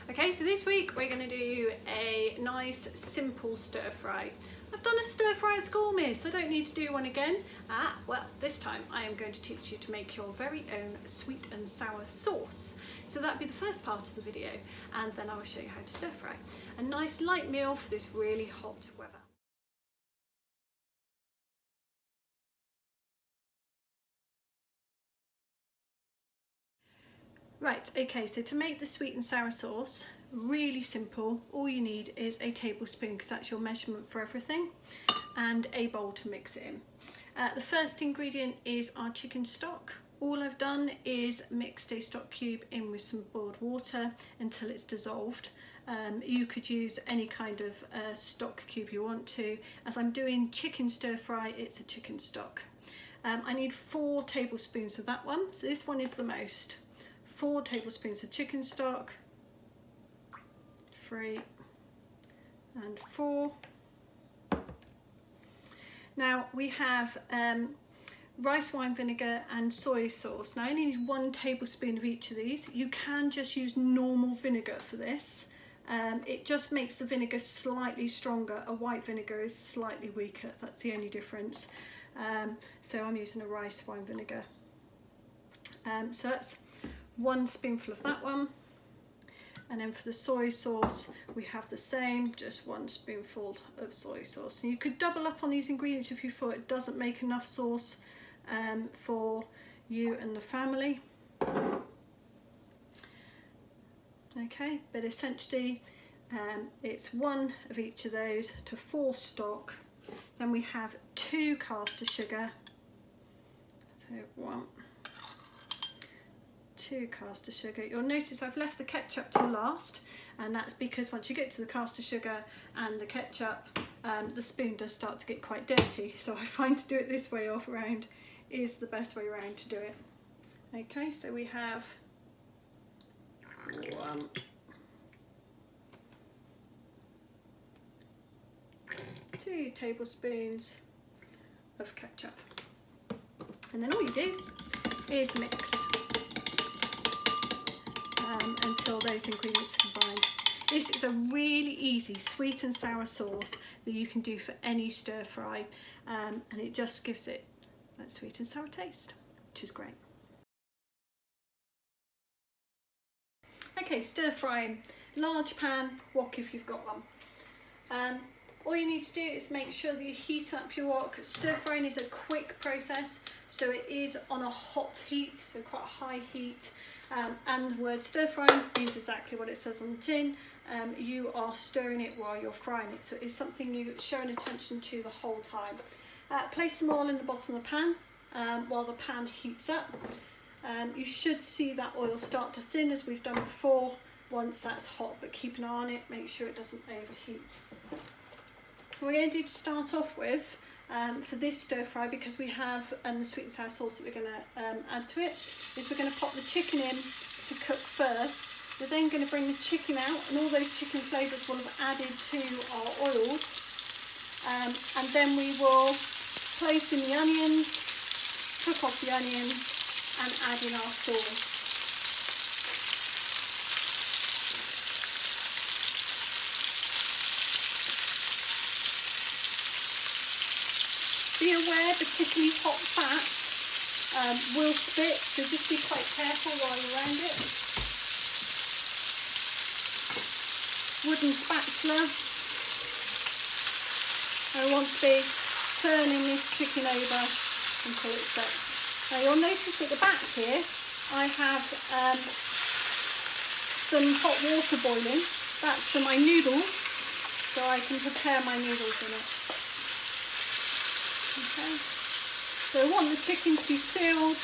Okay, so this week we're going to do a nice simple stir fry. I've done a stir fry at school, miss. I don't need to do one again. Well, this time I am going to teach you to make your very own sweet and sour sauce. So that'll be the first part of the video, and then I will show you how to stir fry. A nice light meal for this really hot weather. Right, okay, so to make the sweet and sour sauce, really simple. All you need is a tablespoon, because that's your measurement for everything, and a bowl to mix it in. The first ingredient is our chicken stock. All I've done is mixed a stock cube in with some boiled water until it's dissolved. You could use any kind of stock cube you want to. As I'm doing chicken stir fry, it's a chicken stock. I need 4 tablespoons of that one, so this one is the most. 4 tablespoons of chicken stock, 3 and 4. Now we have rice wine vinegar and soy sauce. Now I only need 1 tablespoon of each of these. You can just use normal vinegar for this. It just makes the vinegar slightly stronger. A white vinegar is slightly weaker, that's the only difference. So I'm using a rice wine vinegar. So that's 1 spoonful of that one, and then for the soy sauce we have the same, just 1 spoonful of soy sauce. And you could double up on these ingredients if you thought it doesn't make enough sauce for you and the family. Okay, but essentially it's 1 of each of those to 4 stock. Then we have 2 caster sugar, so 1, 2 caster sugar. You'll notice I've left the ketchup till last, and that's because once you get to the caster sugar and the ketchup, the spoon does start to get quite dirty. So I find to do it this way off around is the best way around to do it. Okay, so we have 1, 2 tablespoons of ketchup, and then all you do is mix until those ingredients are combined. This is a really easy sweet and sour sauce that you can do for any stir fry, and it just gives it that sweet and sour taste, which is great. Okay, stir frying. Large pan, wok if you've got one. All you need to do is make sure that you heat up your wok. Stir frying is a quick process, so it is on a hot heat, so quite a high heat. And the word stir frying means exactly what it says on the tin. You are stirring it while you're frying it, so it's something you're showing attention to the whole time. Place them all in the bottom of the pan while the pan heats up. You should see that oil start to thin as we've done before once that's hot, but keep an eye on it, make sure it doesn't overheat. What we're going to do to start off with for this stir fry, because we have the sweet and sour sauce that we're going to add to it, is we're going to pop the chicken in to cook first. We're then going to bring the chicken out, and all those chicken flavours will have added to our oils, and then we will place in the onions, cook off the onions, and add in our sauce. Be aware, particularly hot fat will spit, so just be quite careful while you're around it. Wooden spatula. I want to be turning this chicken over until it's set. Now you'll notice at the back here I have some hot water boiling. That's for my noodles, so I can prepare my noodles in it. Okay, so I want the chicken to be sealed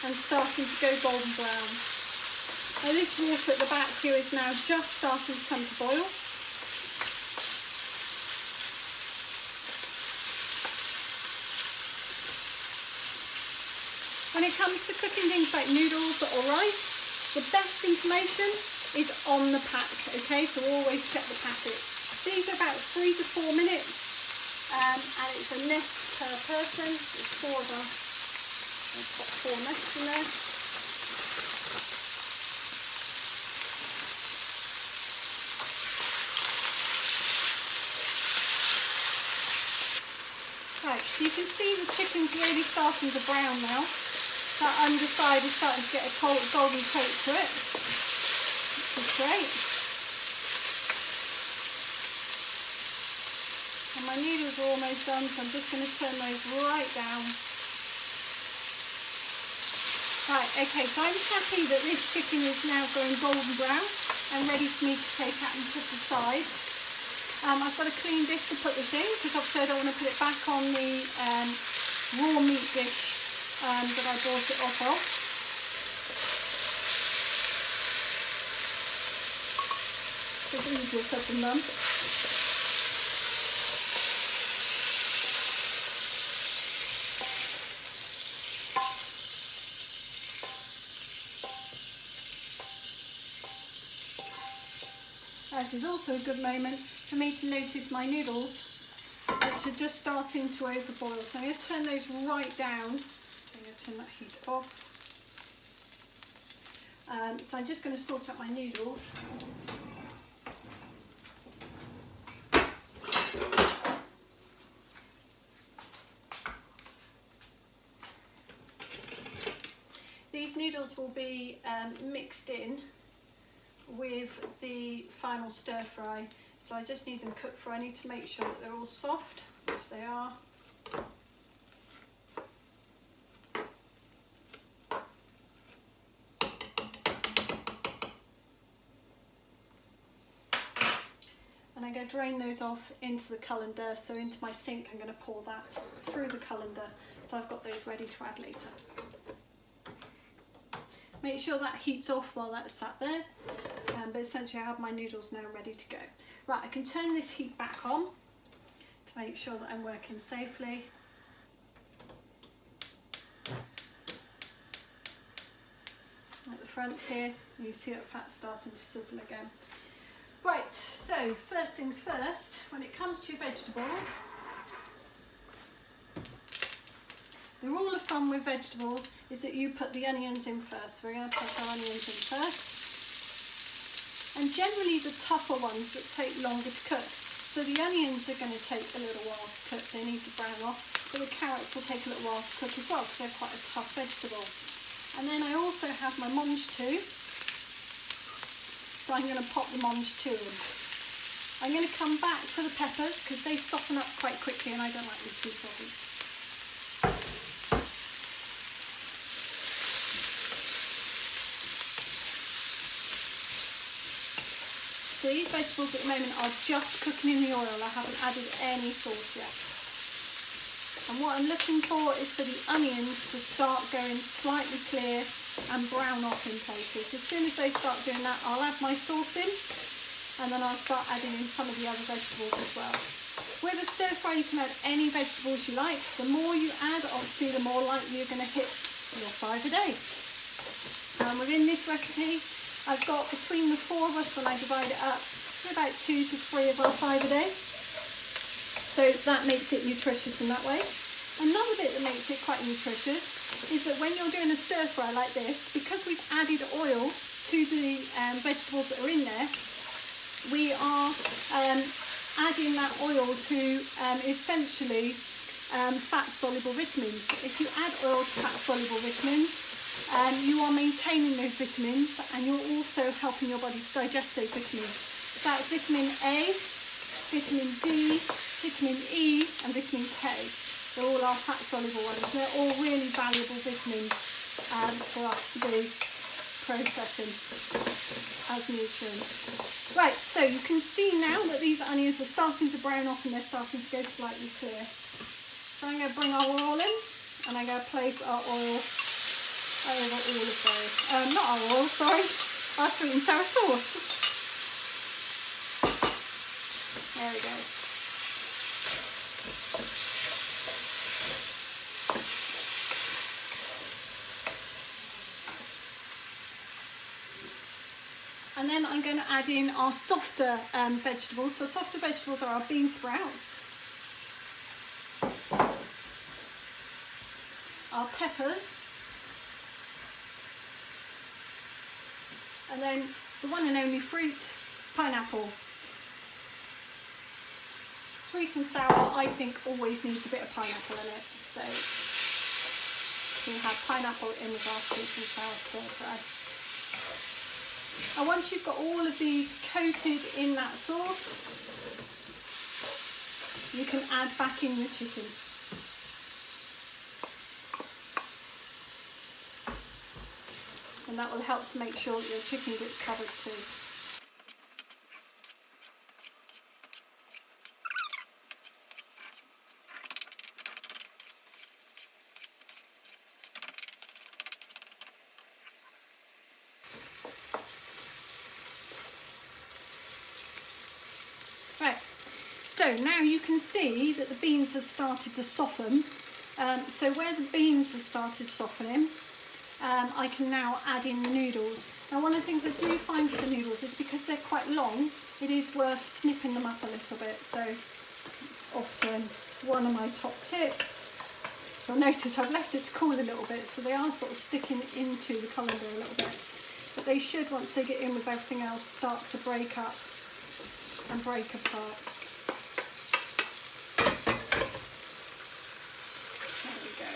and starting to go golden brown. Now this water at the back here is now just starting to come to boil. When it comes to cooking things like noodles or rice, the best information is on the pack, okay, so always check the packet. These are about 3 to 4 minutes. And it's a nest per person, so there's 4 of us. I'll pop 4 nests in there. You can see the chicken's really starting to brown now. That underside is starting to get a golden coat to it, which is great. And my noodles are almost done, so I'm just going to turn those right down. Right, okay, so I'm happy that this chicken is now going golden brown and ready for me to take out and put aside. I've got a clean dish to put this in because obviously I don't want to put it back on the raw meat dish that I bought it off of. It's easier said than done. That is also a good moment for me to notice my noodles, which are just starting to overboil. So I'm going to turn those right down. So I'm going to turn that heat off. So I'm just going to sort out my noodles. These noodles will be mixed in with the final stir fry, so I just need them cooked for. I need to make sure that they're all soft, which they are. And I'm going to drain those off into the colander, so into my sink I'm going to pour that through the colander, so I've got those ready to add later. Make sure that heats off while that's sat there, but essentially I have my noodles now ready to go. Right, I can turn this heat back on to make sure that I'm working safely. At the front here, you see that fat's starting to sizzle again. Right, so first things first, when it comes to your vegetables, the rule of thumb with vegetables is that you put the onions in first. So we're going to put our onions in first. And generally the tougher ones that take longer to cook. So the onions are going to take a little while to cook. They need to brown off. But the carrots will take a little while to cook as well because they're quite a tough vegetable. And then I also have my mange too. So I'm going to pop the mange too in. I'm going to come back for the peppers because they soften up quite quickly and I don't like them too soggy. So these vegetables at the moment are just cooking in the oil. I haven't added any sauce yet. And what I'm looking for is for the onions to start going slightly clear and brown off in places. As soon as they start doing that, I'll add my sauce in and then I'll start adding in some of the other vegetables as well. With a stir fry you can add any vegetables you like. The more you add, obviously the more likely you're going to hit your 5 a day. Within this recipe I've got between the 4 of us, when I divide it up, about 2 to 3 of our 5 a day. So that makes it nutritious in that way. Another bit that makes it quite nutritious is that when you're doing a stir fry like this, because we've added oil to the vegetables that are in there, we are adding that oil to essentially fat-soluble vitamins. If you add oil to fat-soluble vitamins, you are maintaining those vitamins and you're also helping your body to digest those vitamins. That's vitamin A, vitamin D, vitamin E and vitamin K. They're all our fat-soluble ones. They're all really valuable vitamins for us to be processing as nutrients. Right, so you can see now that these onions are starting to brown off and they're starting to go slightly clear. So I'm going to bring our oil in and I'm going to place our oil over all of those. Not our oil, sorry, our sweet and sour sauce. There we go. And then I'm going to add in our softer vegetables. So softer vegetables are our bean sprouts, our peppers, and then the one and only fruit, pineapple. Sweet and sour, I think, always needs a bit of pineapple in it. So you'll have pineapple in with our sweet and sour stir fry. And once you've got all of these coated in that sauce, you can add back in the chicken. And that will help to make sure that your chicken gets covered too. Right, so now you can see that the beans have started to soften. So where the beans have started softening, I can now add in the noodles. Now one of the things I do find with the noodles is because they're quite long, it is worth snipping them up a little bit. So it's often one of my top tips. You'll notice I've left it to cool a little bit, so they are sort of sticking into the colander a little bit. But they should, once they get in with everything else, start to break up and break apart. There we go.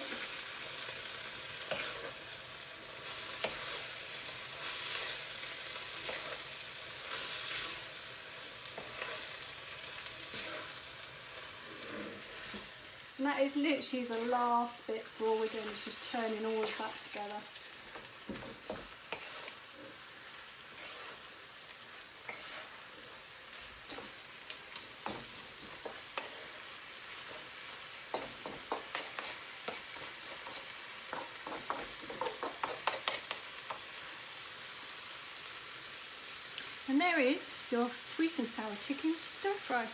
And that is literally the last bit, so all we're doing is just turning all of that together. And there is your sweet and sour chicken stir fry.